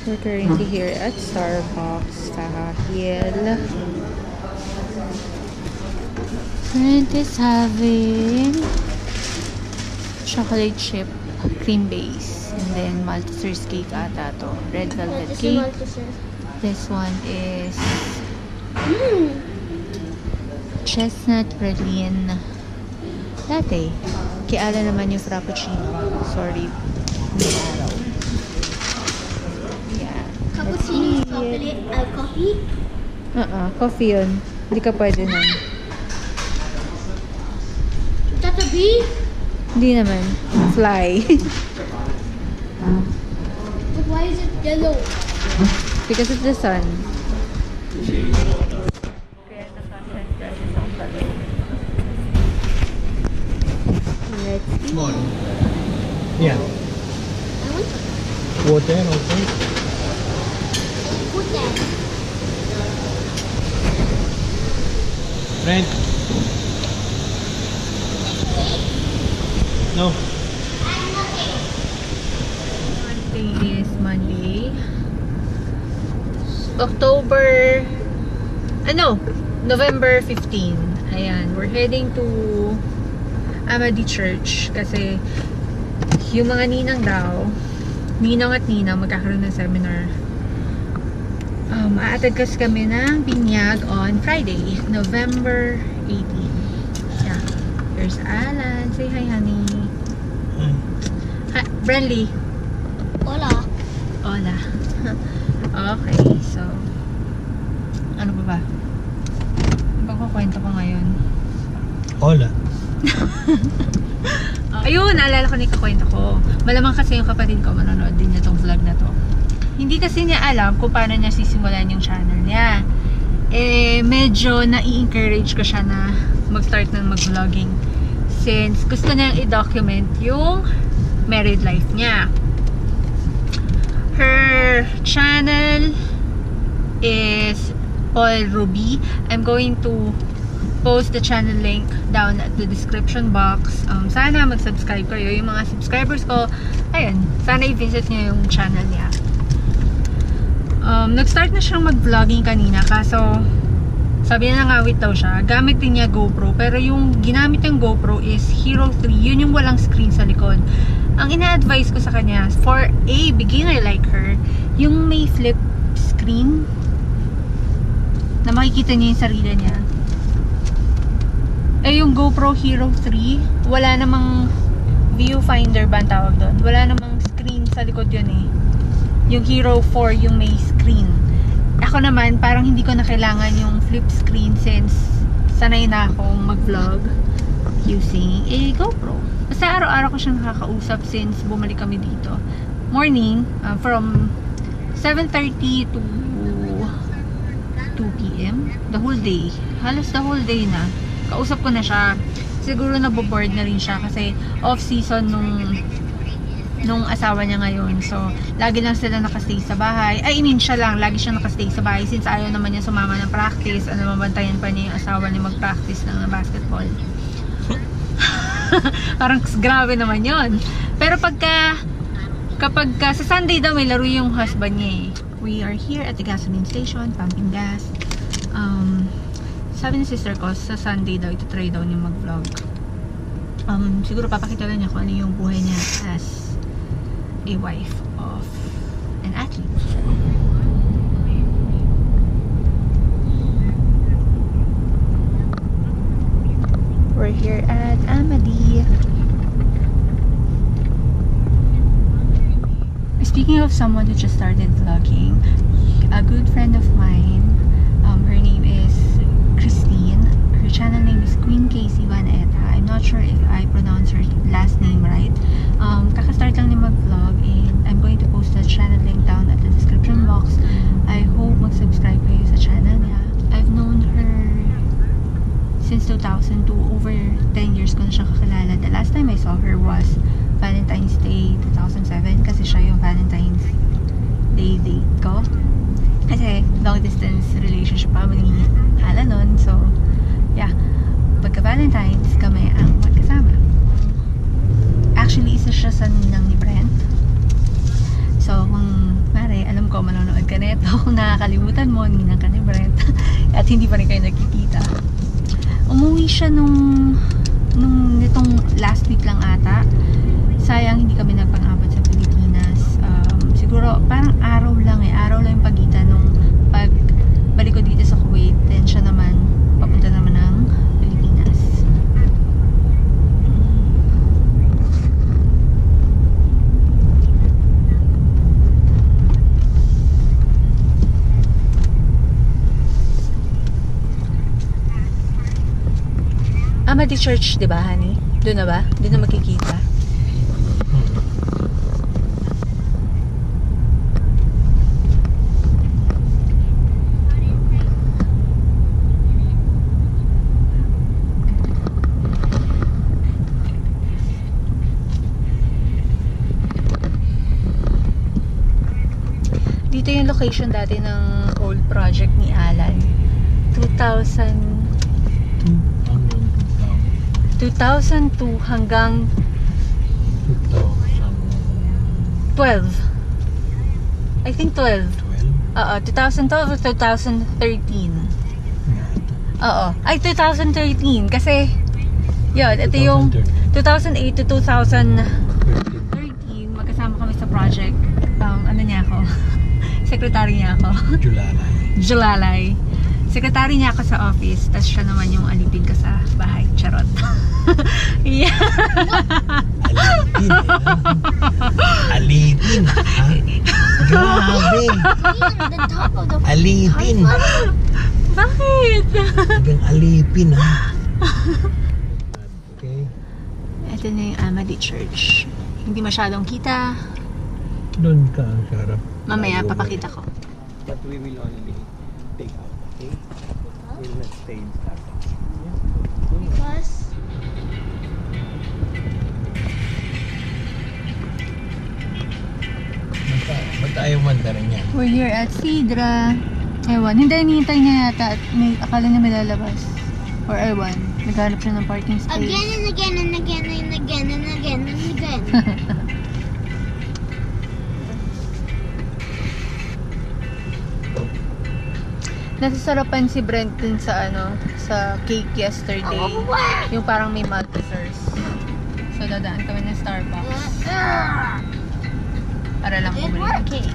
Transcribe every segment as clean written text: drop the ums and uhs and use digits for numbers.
We're currently here at Starbucks dahil Brent is having chocolate chip cream base and then Malteser's cake ata to. Red velvet cake. This one is chestnut praline latte. Kay Ala naman yung frappuccino. Sorry. May araw. Yeah. Cappuccino, chocolate, coffee? Coffee yun. Hindi ka pwede nun. Tatabi? Hindi naman. Fly. But why is it yellow? Because of the sun. Let's eat. Small. Yeah. I want Water also. put that. Brent. No. Today is Monday. October November 15. Ayan, we're heading to Amadi Church kasi yung mga ninang at ninang magkakaroon ng seminar. Aatid kasi kami ng binyag on Friday, November 18. Yeah. Here's Alan. Say hi, honey. Hi, Brenly. Hola. Hola. Okay, so ano pa ba? Ano bang kukwento ko ngayon? Hola. Ayun, naalala ko na yung kakwento ko. Malamang kasi yung kapatid ko manonood din niya tong vlog na to. Hindi kasi niya alam kung paano niya sisimulan yung channel niya. Medyo na-i-encourage ko siya na mag-start ng mag-vlogging since gusto niyang i-document yung married life niya. Her channel is called Rubie. I'm going to post the channel link down at the description box. Sana mag-subscribe kayo. Yung mga subscribers ko, ayun, sana i-visit niyo yung channel niya. Nag-start na siyang mag-vlogging kanina kaso sabi na nangawit daw siya. Gamit din niya GoPro pero yung ginamit yung GoPro is Hero 3. Yun yung walang screen sa likod. Ang ina-advise ko sa kanya for a beginner like her, yung may flip screen na makikita niya yung sarili niya. Yung GoPro Hero 3, wala namang viewfinder ba ang tawag doon? Wala namang screen sa likod yun eh. Yung Hero 4 yung may screen. Ako naman, parang hindi ko na kailangan yung flip screen since sanay na akong mag-vlog using a GoPro. Basta araw-araw ko siyang nakakausap since bumalik kami dito. Morning, from 7:30 to 2 p.m. The whole day. Halos the whole day na. Kausap ko na siya. Siguro naboboard na rin siya kasi off-season nung asawa niya ngayon. So, lagi lang sila nakastay sa bahay. Siya lang. Lagi siya nakastay sa bahay since ayaw naman niya sumama ng practice. Mabantayan pa niya yung asawa niya mag-practice ng basketball. Parang grabe naman yon. Pero kapag sa Sunday daw may laro yung husband niya eh. We are here at the gasoline station, pumping gas. Sabi ni sister ko, sa Sunday daw, ito-try daw niya mag-vlog. Siguro papakita lang niya kung ano yung buhay niya as a wife of an athlete. We're here at Amadi. Speaking of someone who just started vlogging, a good friend of mine, her name is Christine. Her channel name is Queen Casey Etta. I'm not sure if I pronounce her last name right. Kaka-start lang niya mag-vlog and I'm going to post the channel link down at the description box. I hope mag-subscribe kayo sa channel niya. I've known her since 2002. Over 10 years ko na siya kakilala. The last time I saw her was Valentine's Day 2007 kasi siya yung Valentine's Day date ko. Kasi long distance relationship pa ni Ala nun. So, yeah. Pagka Valentine's, kami ang magkasama. Actually, isa siya sa ninang ni Brent. So, kung mare, alam ko ka neto. Kung nakakalimutan mo, ninang ka ni Brent. At hindi pa rin kayo nagkikita. Umuwi siya nitong last week lang ata. Sayang hindi kami nagpang-abot sa Pilipinas. Siguro parang araw lang yung pagitan nung pagbalik ko dito sa Kuwait. Then siya naman papunta naman ng Pilipinas. Amity Church, di ba, honey? Doon na ba? Doon na makikita. Dito yung location dati ng old project ni Alan. 2002 hanggang 12. I think 12. 2012 or 2013. Oo. Ay, 2013. Kasi, yun, ito yung 2008 to 2013. Magkasama kami sa project. Ano niya ako? Secretary niya ako. Julalay. Secretary niya ako sa office, tapos siya naman yung alipin ko sa bahay. Charot. Yeah. Alipin, ha? Grabe. The top of the Alipin. Bakit? Hanggang alipin, ha? Okay. Ito na yung Amity Church. Hindi masyadong kita. Doon ka, sarap. Mamaya, papakita ko. But we will only take out, okay? We will not stay in Starbucks. because Ba't ayaw manda rin yan? We're here at Sidra. Ewan, hindi, hinihintay niya yata at akala niya may lalabas. Or ewan, naghanap siya ng parking space. again and again and again and again and again and again. Nasasarapan si Brent dun sa sa cake yesterday. Yung parang may Maltesers. So dadaan kami ng Starbucks. Para lang bumili ng cake.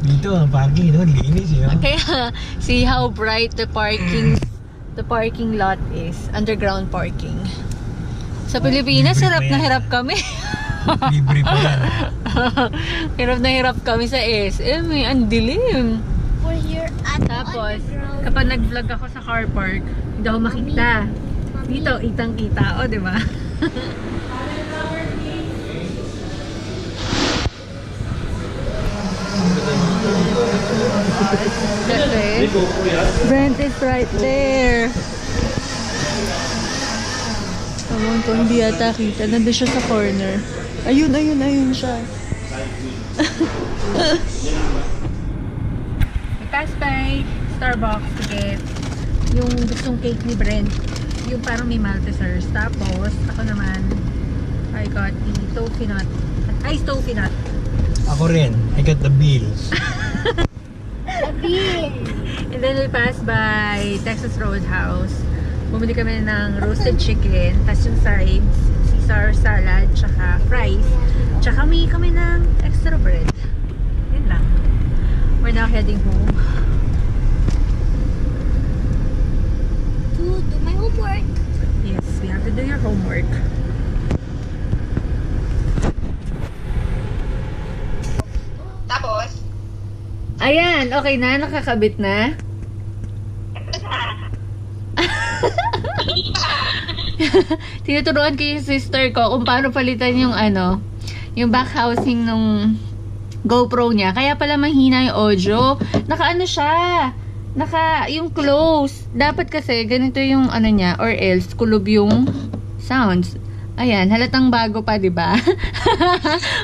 Dito ang parking, no? Linis yun. Kaya, see how bright the parking lot is. Underground parking. Sa Pilipinas, libre hirap pa na yan. hirap kami. Libre pa yan. Hirap na hirap kami sa SM. Ang dilim. We're here at Tapos, the underground. kapag nag-vlog ako sa car park, hindi ako makita. Dito, itang-kita. O, di ba? Kasi, Brent is right there. Ewan ko, hindi yata kita. Nandun siya sa corner. Ayun siya. We passed by Starbucks to get yung gustong cake ni Brent. Yung parang may Maltesers. Tapos, ako naman, I got the toffee nut. Iced toffee nut. Ako rin. I got the bills. And then we passed by Texas Roadhouse. Bumili kami ng roasted chicken, tapos yung sides, Caesar salad, tsaka fries. Tsaka may kami ng extra bread. Yun lang. We're now heading home. To do my homework. Yes, we have to do your homework. Tapos, Ayan, okay na? Nakakabit na? Tinuturuan ko yung sister ko kung paano palitan yung yung back housing nung GoPro niya. Kaya pala mahina yung audio. Naka siya. Yung close. Dapat kasi ganito yung niya or else kulob yung sounds. Ayan, halatang bago pa, di ba?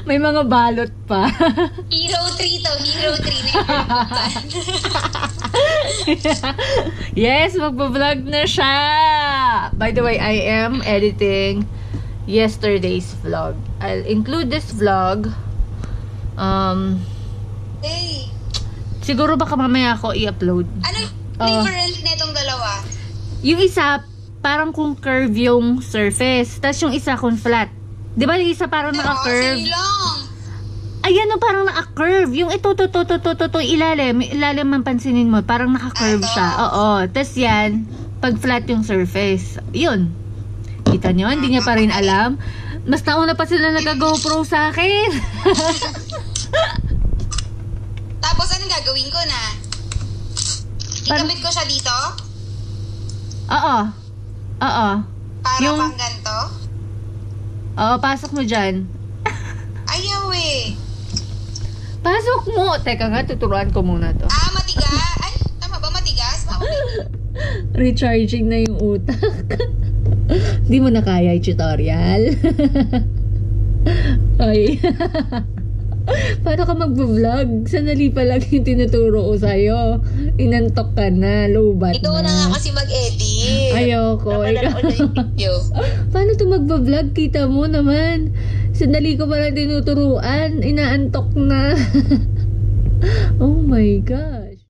May mga balot pa. Hero 3 to, Hero 3. Yes, magbablog na siya! By the way, I am editing yesterday's vlog. I'll include this vlog. Hey, Siguro baka mamaya ako i-upload. ano Oh. difference nitong dalawa? Yung isa, parang kung curve yung surface. Tapos yung isa kung flat. Di ba yung isa parang naka-curve? Sige lang. Ayan o, parang naka-curve. Yung ito, ilalim. Ilalim ang pansinin mo. Parang naka-curve Ito? siya. Oo. Tapos yan, pag flat yung surface. Yun. Kita nyo? Hindi niya pa rin alam. Mas nauna pa sila nag-GoPro sa akin. Tapos anong gagawin ko na? Ikabit ko siya dito? Oo. Oo. Para Yung- pang ganito? Oo, pasok mo dyan. Ayaw eh. Pasok mo. Teka nga, tuturuan ko muna to. Ah, matigas? Ay, tama ba matigas? Recharging na yung utak. Di mo na kaya yung tutorial. Ay. Paano ka mag-vlog? Sandali pa lang yung tinuturo ko sa'yo. Inantok ka na, lobat Ikaw na nga kasi mag-edit. Ayoko. Napalala ko na yung video. Paano to magbablog? Kita mo naman. Sandali ko pa lang tinuturuan. Inaantok na. Oh my God.